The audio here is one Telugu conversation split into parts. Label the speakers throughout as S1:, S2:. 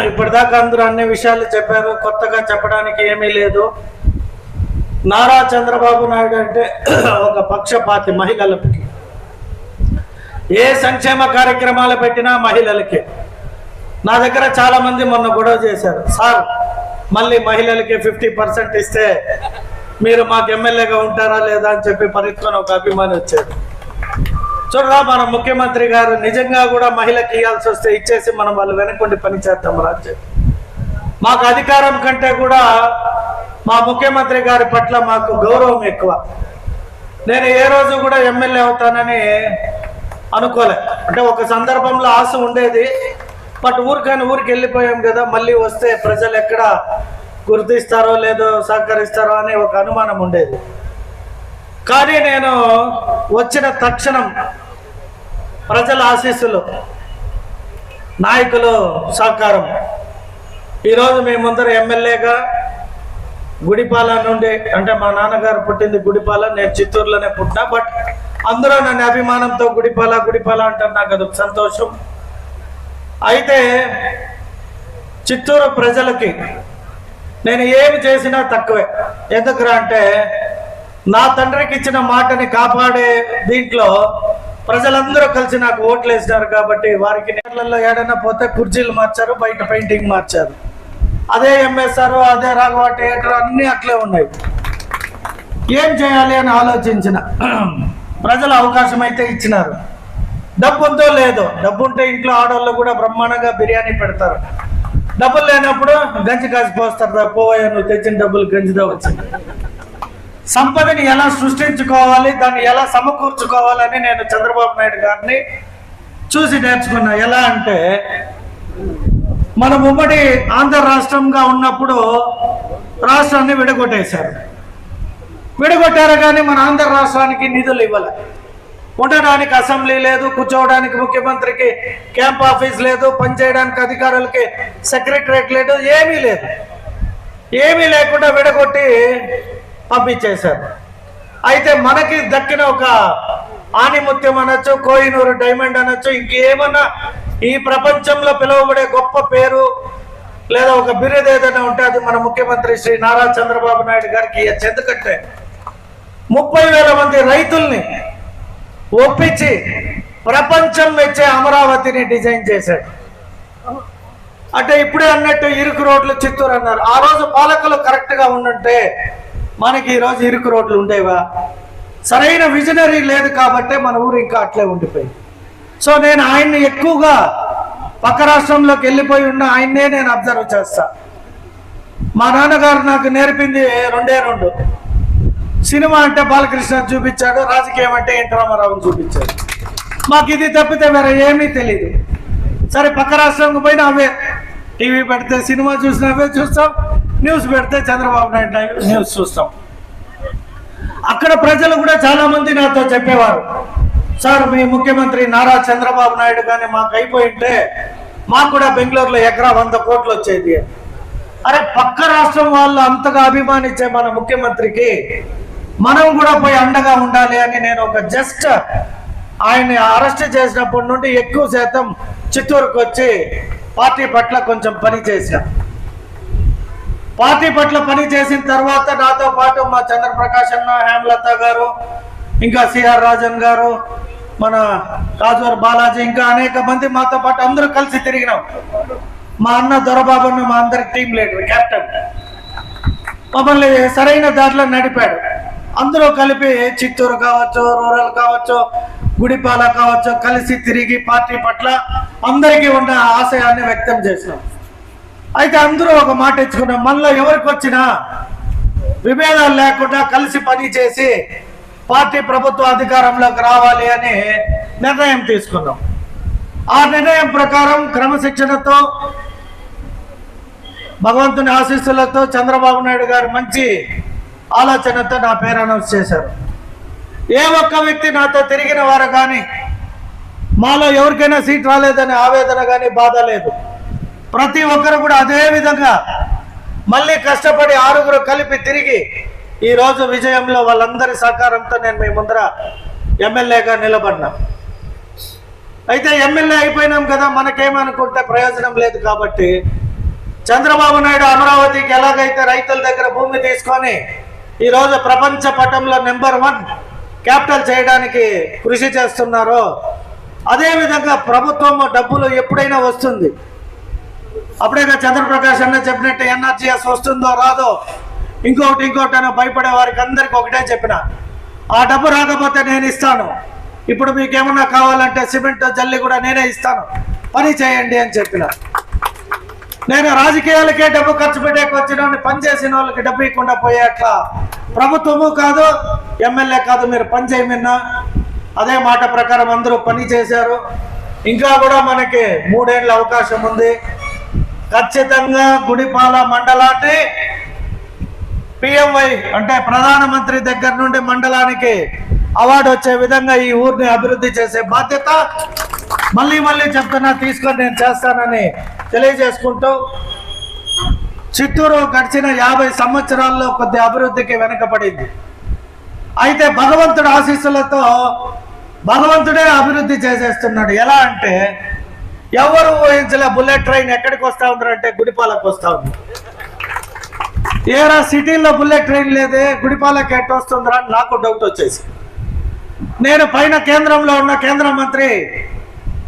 S1: ఇప్పటిదాకా అందరూ అన్ని విషయాలు చెప్పారు, కొత్తగా చెప్పడానికి ఏమీ లేదు. నారా చంద్రబాబు నాయుడు అంటే ఒక పక్షపాతి, మహిళలకి ఏ సంక్షేమ కార్యక్రమాలు పెట్టినా మహిళలకి. నా దగ్గర చాలామంది మొన్న గొడవ చేశారు, సార్ మళ్ళీ మహిళలకి 50% ఇస్తే మీరు మాకు ఎమ్మెల్యేగా ఉంటారా లేదా అని చెప్పి పరిస్థితున్న ఒక అభిమాని వచ్చారు. చూడరా, మన ముఖ్యమంత్రి గారు నిజంగా కూడా మహిళకి ఇవ్వాల్సి వస్తే ఇచ్చేసి మనం వాళ్ళు వెనకుండి పని చేద్దాం రాజ్యం. మాకు అధికారం కంటే కూడా మా ముఖ్యమంత్రి గారి పట్ల మాకు గౌరవం ఎక్కువ. నేను ఏ రోజు కూడా ఎమ్మెల్యే అవుతానని అనుకోలే. అంటే ఒక సందర్భంలో ఆశ ఉండేది, బట్ ఊరికి వెళ్ళిపోయాం కదా, మళ్ళీ వస్తే ప్రజలు ఎక్కడ గుర్తిస్తారో లేదో సహకరిస్తారో అని ఒక అనుమానం ఉండేది. కానీ నేను వచ్చిన తక్షణం ప్రజల ఆశీస్సులు, నాయకులు సహకారం, ఈరోజు మీ ముందర ఎమ్మెల్యేగా గుడిపాల నుండి, అంటే మా నాన్నగారు పుట్టింది గుడిపాల, నేను చిత్తూరులోనే పుట్టినా, బట్ అందరూ నన్ను అభిమానంతో గుడిపాల అంటారు. నాకు అది సంతోషం. అయితే చిత్తూరు ప్రజలకి నేను ఏమి చేసినా తక్కువే. ఎందుకురా అంటే నా తండ్రికి ఇచ్చిన మాటని కాపాడే దీంట్లో ప్రజలందరూ కలిసి నాకు ఓట్లు వేసినారు కాబట్టి వారికి నేర్లలో ఏడైనా పోతే కుర్చీలు మార్చారు, బయట పెయింటింగ్ మార్చారు. అదే ఎంఎస్ఆర్, అదే రాఘవ థియేటర్ అన్నీ అట్లే ఉన్నాయి. ఏం చేయాలి అని ఆలోచించిన ప్రజలు అవకాశం అయితే ఇచ్చినారు. డబ్బు ఉందో లేదో, డబ్బు ఉంటే ఇంట్లో ఆడవాళ్ళు కూడా బ్రహ్మాండంగా బిర్యానీ పెడతారు. డబ్బులు లేనప్పుడు గంజి కాసి పోస్తారు, పోవయ్యా నువ్వు తెచ్చిన డబ్బులు గంజిదా వచ్చింది. సంపదని ఎలా సృష్టించుకోవాలి, దాన్ని ఎలా సమకూర్చుకోవాలని నేను చంద్రబాబు నాయుడు గారిని చూసి నేర్చుకున్నా. ఎలా అంటే మనం ఉమ్మడి ఆంధ్ర రాష్ట్రంగా ఉన్నప్పుడు రాష్ట్రాన్ని విడగొట్టారు కానీ మన ఆంధ్ర రాష్ట్రానికి నిధులు ఇవ్వాలి. ఉండడానికి అసెంబ్లీ లేదు, కూర్చోవడానికి ముఖ్యమంత్రికి క్యాంప్ ఆఫీస్ లేదు, పనిచేయడానికి అధికారులకి సెక్రటరేట్ లేదు, ఏమీ లేకుండా విడగొట్టి పంపించేశారు. అయితే మనకి దక్కిన ఒక ఆణిముత్యం అనొచ్చు, కోహినూరు డైమండ్ అనొచ్చు, ఇంకేమన్నా ఈ ప్రపంచంలో పిలువబడే గొప్ప పేరు లేదా ఒక బిరుదు ఏదైనా ఉంటే అది మన ముఖ్యమంత్రి శ్రీ నారా చంద్రబాబు నాయుడు గారికి ఇవ్వచ్చు. ఎందుకంటే 30,000 మంది రైతుల్ని ఒప్పించి ప్రపంచం మెచ్చే అమరావతిని డిజైన్ చేశాడు. అంటే ఇప్పుడే అన్నట్టు ఇరుకు రోడ్లు చిత్తూరు అన్నారు. ఆ రోజు పాలకులు కరెక్ట్గా ఉండుంటే మనకి ఈరోజు ఇరుకు రోడ్లు ఉండేవా? సరైన విజనరీ లేదు కాబట్టి మన ఊరు ఇంకా అట్లే ఉండిపోయింది. సో నేను ఆయన్ని ఎక్కువగా పక్క రాష్ట్రంలోకి వెళ్ళిపోయి ఉన్న ఆయన్నే నేను అబ్జర్వ్ చేస్తా. మా నాన్నగారు నాకు నేర్పింది రెండు. సినిమా అంటే బాలకృష్ణ చూపించాడు, రాజకీయం అంటే ఎన్టీ రామారావుని చూపించాడు. మాకు ఇది తప్పితే వేరే ఏమీ తెలియదు. సరే పక్క రాష్ట్రంకి పోయినా అవే, టీవీ పెడితే సినిమా చూసినా అవే చూస్తాం, న్యూస్ పెడితే చంద్రబాబు నాయుడు న్యూస్ చూస్తాం. అక్కడ ప్రజలు కూడా చాలా మంది నాతో చెప్పేవారు, సార్ మీ ముఖ్యమంత్రి నారా చంద్రబాబు నాయుడు కానీ మాకు అయిపోయింటే మాకు కూడా బెంగళూరులో ఎకరా 100 కోట్లు వచ్చేది. అరే పక్క రాష్ట్రం వాళ్ళు అంతగా అభిమానించే మన ముఖ్యమంత్రికి మనం కూడా పోయి అండగా ఉండాలి అని నేను ఒక జస్ట్ ఆయన్ని అరెస్ట్ చేసినప్పటి నుండి ఎక్కువ శాతం చిత్తూరుకు వచ్చి పార్టీ పట్ల కొంచెం పని చేశాను. పార్టీ పట్ల పని చేసిన తర్వాత నాతో పాటు మా చంద్రప్రకాష్ అన్న, హేమలత గారు, ఇంకా సిఆర్ రాజన్ గారు, మన రాజువారి బాలాజీ, ఇంకా అనేక మంది మాతో పాటు అందరూ కలిసి తిరిగినాం. మా అన్న దొరబాబు అన్న మా అందరి టీం లీడర్, కెప్టెన్, మమ్మల్ని సరైన దారిలో నడిపాడు. అందరూ కలిపి చిత్తూరు కావచ్చు, రూరల్ కావచ్చు, గుడిపాల కావచ్చు, కలిసి తిరిగి పార్టీ పట్ల అందరికీ ఉన్న ఆశయాన్ని వ్యక్తం చేసినాం. అయితే అందరూ ఒక మాట ఇచ్చుకున్నాం, మనలో ఎవరికి వచ్చినా విభేదాలు లేకుండా కలిసి పని చేసి పార్టీ ప్రభుత్వ అధికారంలోకి రావాలి అని నిర్ణయం తీసుకున్నాం. ఆ నిర్ణయం ప్రకారం క్రమశిక్షణతో, భగవంతుని ఆశీస్సులతో చంద్రబాబు నాయుడు గారు మంచి ఆలోచనతో నా పేరు అనౌన్స్ చేశారు. ఏ ఒక్క వ్యక్తి నాతో తిరిగిన వారు కానీ, మాలో ఎవరికైనా సీట్ రాలేదనే ఆవేదన కానీ బాధ లేదు. ప్రతి ఒక్కరు కూడా అదే విధంగా మళ్ళీ కష్టపడి 6 కలిపి తిరిగి ఈరోజు విజయంలో వాళ్ళందరి సహకారంతో నేను మీ ముందర ఎమ్మెల్యేగా నిలబడినా. అయితే ఎమ్మెల్యే అయిపోయినాం కదా, మనకేమనుకుంటే ప్రయోజనం లేదు. కాబట్టి చంద్రబాబు నాయుడు అమరావతికి ఎలాగైతే రైతుల దగ్గర భూమి తీసుకొని ఈరోజు ప్రపంచ పటంలో #1 క్యాపిటల్ చేయడానికి కృషి చేస్తున్నారో, అదేవిధంగా ప్రభుత్వం డబ్బులు ఎప్పుడైనా వస్తుంది. అప్పుడేగా చంద్రప్రకాష్ అన్న చెప్పినట్టు ఎన్ఆర్జీఎస్ వస్తుందో రాదో, ఇంకోటి అని భయపడే వారికి అందరికి ఒకటే చెప్పిన, ఆ డబ్బు రాకపోతే నేను ఇస్తాను. ఇప్పుడు మీకు ఏమన్నా కావాలంటే సిమెంట్ జల్లి కూడా నేనే ఇస్తాను, పని చేయండి అని చెప్పిన. నేను రాజకీయాలకే డబ్బు ఖర్చు పెట్టేకి వచ్చిన పనిచేసిన వాళ్ళకి డబ్బు ఇవ్వకుండా పోయేట్లా ప్రభుత్వము కాదు, ఎమ్మెల్యే కాదు, మీరు పని చేయమన్నా. అదే మాట ప్రకారం అందరూ పని చేశారు. ఇంకా కూడా మనకి 3 ఏళ్ళ అవకాశం ఉంది. ఖచ్చితంగా గుడిపాల మండలాన్ని పిఎంవై అంటే ప్రధానమంత్రి దగ్గర నుండి మండలానికి అవార్డు వచ్చే విధంగా ఈ ఊరిని అభివృద్ధి చేసే బాధ్యత మళ్ళీ చెప్తున్నా తీసుకొని నేను చేస్తానని తెలియజేసుకుంటూ, చిత్తూరు గడిచిన 50 సంవత్సరాల్లో కొద్ది అభివృద్ధికి వెనకబడింది. అయితే భగవంతుడి ఆశీస్సులతో భగవంతుడే అభివృద్ధి చేసేస్తున్నాడు. ఎలా అంటే ఎవరు ఊహించలే బుల్లెట్ ట్రైన్ ఎక్కడికి వస్తా ఉందంటే గుడిపాలకు వస్తా ఉంది. ఏరా సిటీలో బుల్లెట్ ట్రైన్ లేదే, గుడిపాలకి ఎట్టు వస్తుందిరా అని నాకు డౌట్ వచ్చేసి, నేను పైన కేంద్రంలో ఉన్న కేంద్ర మంత్రి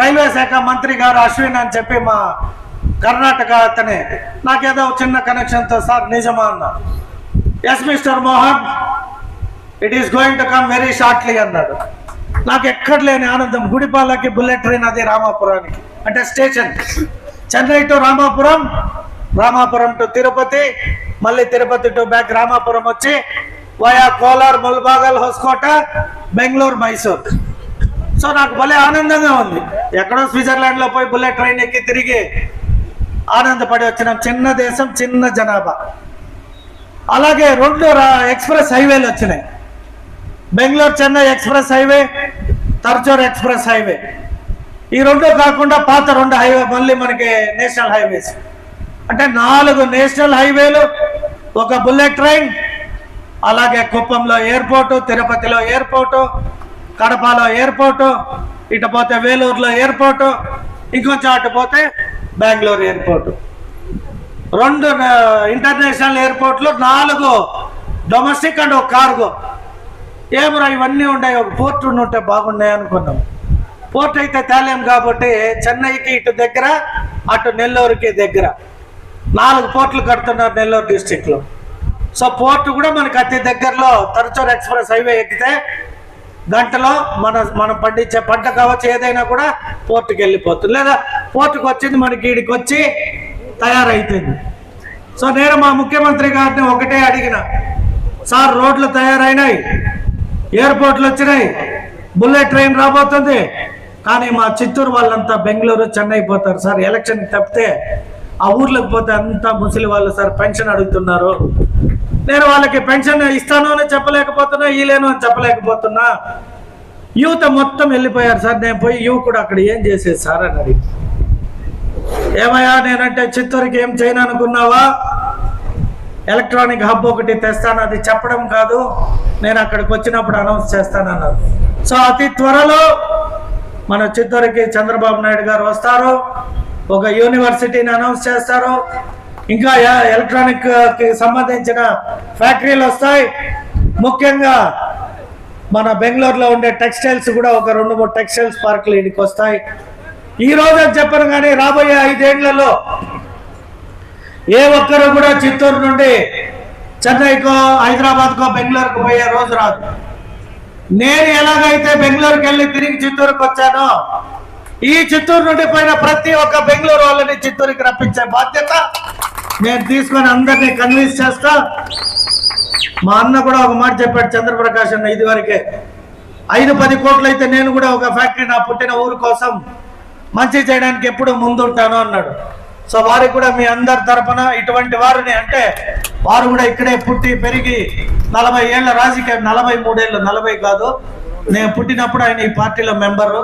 S1: రైల్వే శాఖ మంత్రి గారు అశ్విన్ అని చెప్పి మా కర్ణాటక అతనే నాకేదో చిన్న కనెక్షన్తో సార్ నిజమా అన్న. Yes mister Mohan, it is going to come very shortly అన్నాడు. నాకు ఎక్కడ లేని ఆనందం. గుడిపాలకి బుల్లెట్ ట్రైన్, అది రామాపురానికి అంటే station, Chennai to Ramapuram, Ramapuram to Tirupati, మళ్ళీ తిరుపతి టు బ్యాక్ రామాపురం వచ్చి వయా కోలార్, ముల్బాగల్, హొస్కోట, బెంగళూరు, మైసూర్. సో నాకు భలే ఆనందంగా ఉంది. ఎక్కడో స్విట్జర్లాండ్లో పోయి బుల్లెట్ ట్రైన్ ఎక్కి తిరిగి ఆనందపడి వచ్చినాం. చిన్న దేశం, చిన్న జనాభా. అలాగే 2 ఎక్స్ప్రెస్ హైవేలు వచ్చినాయి. బెంగళూరు చెన్నై ఎక్స్ప్రెస్ హైవే, తర్చూర్ ఎక్స్ప్రెస్ హైవే. ఈ 2 కాకుండా పాత 2 హైవే మళ్ళీ మనకి నేషనల్ హైవేస్. అంటే 4 నేషనల్ హైవేలు, 1 బుల్లెట్ ట్రైన్. అలాగే కుప్పంలో ఎయిర్పోర్టు, తిరుపతిలో ఎయిర్పోర్టు, కడపలో ఎయిర్పోర్టు, ఇటు పోతే వేలూరులో ఎయిర్పోర్టు, ఇంకొంచెం అటు పోతే బెంగళూరు ఎయిర్పోర్టు. 2 ఇంటర్నేషనల్ ఎయిర్పోర్ట్లు, 4 డొమెస్టిక్ అండ్ 1 కార్గో. ఏమరా ఇవన్నీ ఉన్నాయి, ఒక పోర్ట్ ఉంటే బాగున్నాయి అనుకున్నాం. పోర్ట్ అయితే తేలేం కాబట్టి చెన్నైకి ఇటు దగ్గర, అటు నెల్లూరుకి దగ్గర 4 పోర్ట్లు కడుతున్నారు నెల్లూరు డిస్టిక్లో. సో పోర్టు కూడా మనకి అతి దగ్గరలో. తర్చూర్ ఎక్స్ప్రెస్ హైవే ఎక్కితే గంటలో మనం పండించే పంట కావచ్చు ఏదైనా కూడా పోర్టుకి వెళ్ళిపోతుంది, లేదా పోర్టుకు వచ్చింది మనకి ఈడికి వచ్చి తయారైతుంది. సో నేను మా ముఖ్యమంత్రి గారిని ఒకటే అడిగిన, సార్ రోడ్లు తయారైనాయి, ఎయిర్పోర్ట్లు వచ్చినాయి, బుల్లెట్ ట్రైన్ రాబోతుంది, కానీ మా చిత్తూరు వాళ్ళంతా బెంగళూరు, చెన్నై పోతారు సార్. ఎలక్షన్ తప్పితే ఆ ఊర్లోకి పోతే అంతా ముసలి వాళ్ళు సార్ పెన్షన్ అడుగుతున్నారు. నేను వాళ్ళకి పెన్షన్ ఇస్తాను అని చెప్పలేకపోతున్నా, ఇయ్యలేను అని చెప్పలేకపోతున్నా. యువత మొత్తం వెళ్ళిపోయారు సార్. నేను పోయి యువకుడు అక్కడ ఏం చేసేది సార్ అని అడిగి, ఏమయ్యా నేనంటే చిత్తూరుకి ఏం చేయను అనుకున్నావా, ఎలక్ట్రానిక్ హబ్ ఒకటి తెస్తాను, అది చెప్పడం కాదు, నేను అక్కడికి వచ్చినప్పుడు అనౌన్స్ చేస్తానన్నారు. సో అతి త్వరలో మన చిత్తూరుకి చంద్రబాబు నాయుడు గారు వస్తారు, ఒక యూనివర్సిటీని అనౌన్స్ చేస్తారు, ఇంకా ఎలక్ట్రానిక్ కి సంబంధించిన ఫ్యాక్టరీలు వస్తాయి. ముఖ్యంగా మన బెంగళూరులో ఉండే టెక్స్టైల్స్ కూడా ఒక 2-3 టెక్స్టైల్స్ పార్కులు ఇక్కడికి వస్తాయి. ఈ రోజు అని చెప్పను కానీ రాబోయే 5 ఏళ్లలో ఏ ఒక్కరు కూడా చిత్తూరు నుండి చెన్నైకో, హైదరాబాద్కో, బెంగళూరుకు పోయే రోజు రాదు. నేను ఎలాగైతే బెంగళూరుకి వెళ్ళి తిరిగి చిత్తూరుకు వచ్చానో, ఈ చిత్తూరు నుండి పోయిన ప్రతి ఒక్క బెంగళూరు వాళ్ళని చిత్తూరుకి రప్పించే బాధ్యత నేను తీసుకొని అందరినీ కన్విన్స్ చేస్తా. మా అన్న కూడా ఒక మాట చెప్పాడు, చంద్రప్రకాష్ అన్న, ఇది వరకే 5-10 కోట్లు అయితే నేను కూడా ఒక ఫ్యాక్టరీ నా పుట్టిన ఊరు కోసం మంచి చేయడానికి ఎప్పుడు ముందుంటాను అన్నాడు. సో వారికి కూడా మీ అందరి తరపున ఇటువంటి వారిని, అంటే వారు కూడా ఇక్కడే పుట్టి పెరిగి 40 ఏళ్ల రాజకీయం, 43 ఏళ్ళు, 40 కాదు, నేను పుట్టినప్పుడు ఆయన ఈ పార్టీలో మెంబరు.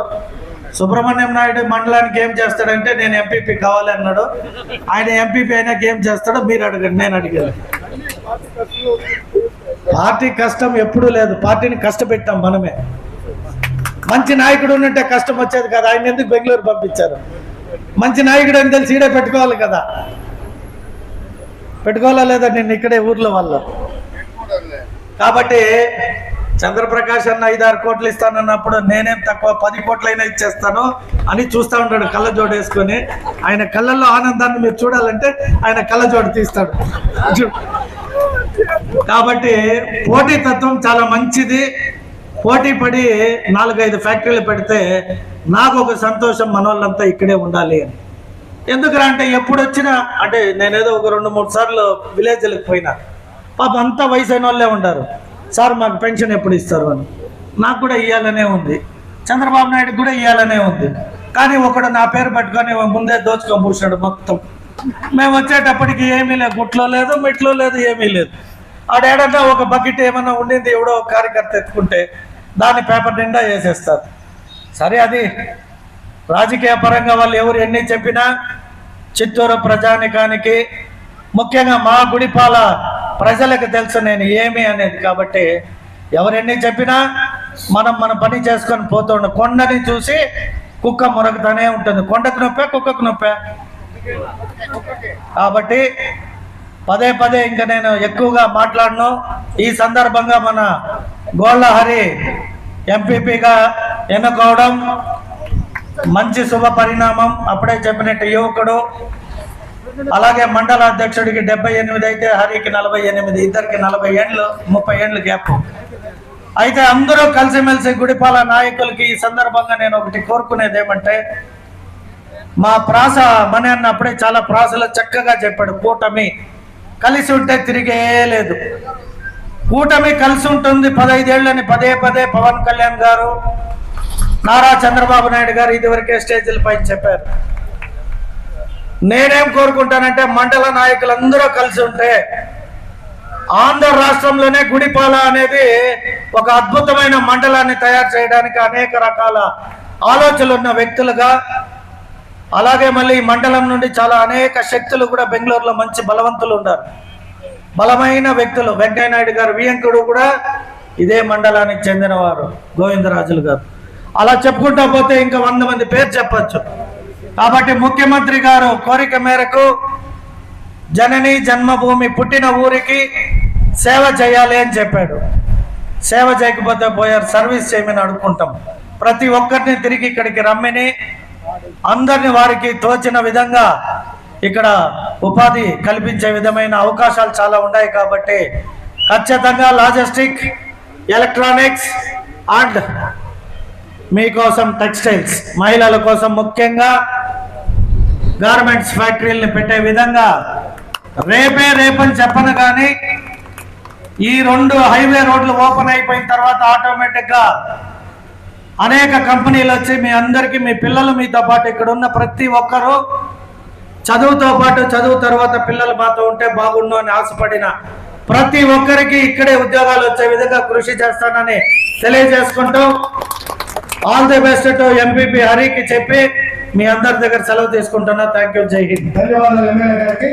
S1: సుబ్రహ్మణ్యం నాయుడు మండలానికి ఏం చేస్తాడంటే నేను ఎంపీపీ కావాలి అన్నాడు. ఆయన ఎంపీపీ అయినాక ఏం చేస్తాడో మీరు అడగండి, నేను అడిగాను. పార్టీ కష్టం ఎప్పుడూ లేదు, పార్టీని కష్టపెట్టాం మనమే. మంచి నాయకుడు ఉన్నట్టే కష్టం వచ్చేది కదా, ఆయన ఎందుకు బెంగళూరు పంపించారు? మంచి నాయకుడు అని తెలిసి ఈడే పెట్టుకోవాలి కదా, పెట్టుకోవాలా లేదా? నేను ఇక్కడే ఊర్లో వాళ్ళు. కాబట్టి చంద్రప్రకాష్ అన్న 5-6 కోట్లు ఇస్తానన్నప్పుడు నేనేం తక్కువ 10 కోట్లైనా ఇచ్చేస్తాను అని చూస్తూ ఉంటాడు కళ్ళజోడు వేసుకొని. ఆయన కళ్ళల్లో ఆనందాన్ని మీరు చూడాలంటే ఆయన కళ్ళజోడు తీస్తాడు. కాబట్టి పోటీతత్వం చాలా మంచిది. పోటీ పడి 4-5 ఫ్యాక్టరీలు పెడితే నాకు ఒక సంతోషం, మనోళ్ళంతా ఇక్కడే ఉండాలి అని. ఎందుకురా అంటే ఎప్పుడు వచ్చినా అంటే నేనేదో ఒక 2-3 సార్లు విలేజ్లకు పోయినా, పాప అంతా వయసు అయిన వాళ్ళే ఉంటారు. సార్ మాకు పెన్షన్ ఎప్పుడు ఇస్తారు అని. నాకు కూడా ఇవ్వాలనే ఉంది, చంద్రబాబు నాయుడుకి కూడా ఇవ్వాలనే ఉంది. కానీ ఒకడు నా పేరు పెట్టుకొని ముందే దోచుకొని పూసాడు మొత్తం. మేము వచ్చేటప్పటికి ఏమీ లేదు, గుట్లో లేదు, మెట్లో లేదు, ఏమీ లేదు. ఆడేడన్నా ఒక బకెట్ ఏమన్నా ఉండింది, ఎవడో ఒక కార్యకర్త ఎత్తుకుంటే దాన్ని పేపర్ నిండా వేసేస్తారు. సరే, అది రాజకీయ పరంగా వాళ్ళు ఎవరు ఎన్ని చెప్పినా చిత్తూరు ప్రజానికానికి, ముఖ్యంగా మా గుడిపాల ప్రజలకు తెలుసు నేను ఏమి అనేది. కాబట్టి ఎవరెన్ని చెప్పినా మనం మన పని చేసుకొని పోతుండ. కొండని చూసి కుక్క మురుగుతూనే ఉంటుంది. కొండకు నొప్పే, కుక్కకు నొప్పే. కాబట్టి పదే ఇంకా నేను ఎక్కువగా మాట్లాడను. ఈ సందర్భంగా మన గోళ్ళ హరి ఎంపీపీగా ఎన్నుకోవడం మంచి శుభ పరిణామం. అప్పుడే చెప్పినట్టు యువకుడు. అలాగే మండల అధ్యక్షుడికి 78 అయితే హరికి 48, ఇద్దరికి 40 ఏళ్ళు, 30 ఏళ్ళు గ్యాప్. అయితే అందరూ కలిసిమెలిసి గుడిపాల నాయకులకి ఈ సందర్భంగా నేను ఒకటి కోరుకునేది ఏమంటే, మా ప్రాస మనే అన్న అప్పుడే చాలా ప్రాసలో చక్కగా చెప్పాడు. కూటమి కలిసి ఉంటే తిరిగే లేదు. కూటమి కలిసి ఉంటుంది 15 ఏళ్ళని పదే పవన్ కళ్యాణ్ గారు, నారా చంద్రబాబు నాయుడు గారు ఇదివరకే స్టేజీలపై చెప్పారు. నేనేం కోరుకుంటానంటే మండల నాయకులందరూ కలిసి ఉంటే ఆంధ్ర రాష్ట్రంలోనే గుడిపాల అనేది ఒక అద్భుతమైన మండలాన్ని తయారు చేయడానికి అనేక రకాల ఆలోచనలు ఉన్న వ్యక్తులుగా, అలాగే మళ్ళీ ఈ మండలం నుండి చాలా అనేక శక్తులు కూడా బెంగళూరులో మంచి బలవంతులు ఉన్నారు, బలమైన వ్యక్తులు. వెంకయ్యనాయుడు గారు వియంకుడు కూడా ఇదే మండలానికి చెందినవారు, గోవిందరాజులు గారు. అలా చెప్పుకుంటా పోతే ఇంకా 100 మంది పేరు చెప్పచ్చు. కాబట్టి ముఖ్యమంత్రి గారు కోరిక మేరకు జనని జన్మభూమి పుట్టిన ఊరికి సేవ చేయాలి అని చెప్పాడు. సేవ చేయకపోతే పోయారు, సర్వీస్ చేయమని అడుక్కుంటాం. ప్రతి ఒక్కరిని తిరిగి ఇక్కడికి రమ్మని అందరిని వారికి తోచిన విధంగా ఇక్కడ ఉపాధి కల్పించే విధమైన అవకాశాలు చాలా ఉన్నాయి. కాబట్టి ఖచ్చితంగా లాజిస్టిక్, ఎలక్ట్రానిక్స్ అండ్ మీకోసం టెక్స్టైల్స్, మహిళల కోసం ముఖ్యంగా గార్మెంట్స్ ఫ్యాక్టరీలను పెట్టే విధంగా రేపని చెప్పను. కానీ ఈ 2 హైవే రోడ్లు ఓపెన్ అయిపోయిన తర్వాత ఆటోమేటిక్గా అనేక కంపెనీలు వచ్చి మీ అందరికీ, మీ పిల్లలు మీతో పాటు ఇక్కడ ఉన్న ప్రతి ఒక్కరూ చదువుతో పాటు చదువు తర్వాత పిల్లలు మాతో ఉంటే బాగుండు అని ఆశపడిన ప్రతి ఒక్కరికి ఇక్కడే ఉద్యోగాలు వచ్చే విధంగా కృషి చేస్తానని తెలియజేసుకుంటూ all the best to MPP హరికి చెప్పి మీ అందరి దగ్గర సెలవు తీసుకుంటున్నా. Thank you. జై హింద్.
S2: ధన్యవాదాలు ఎమ్మెల్యే గారికి.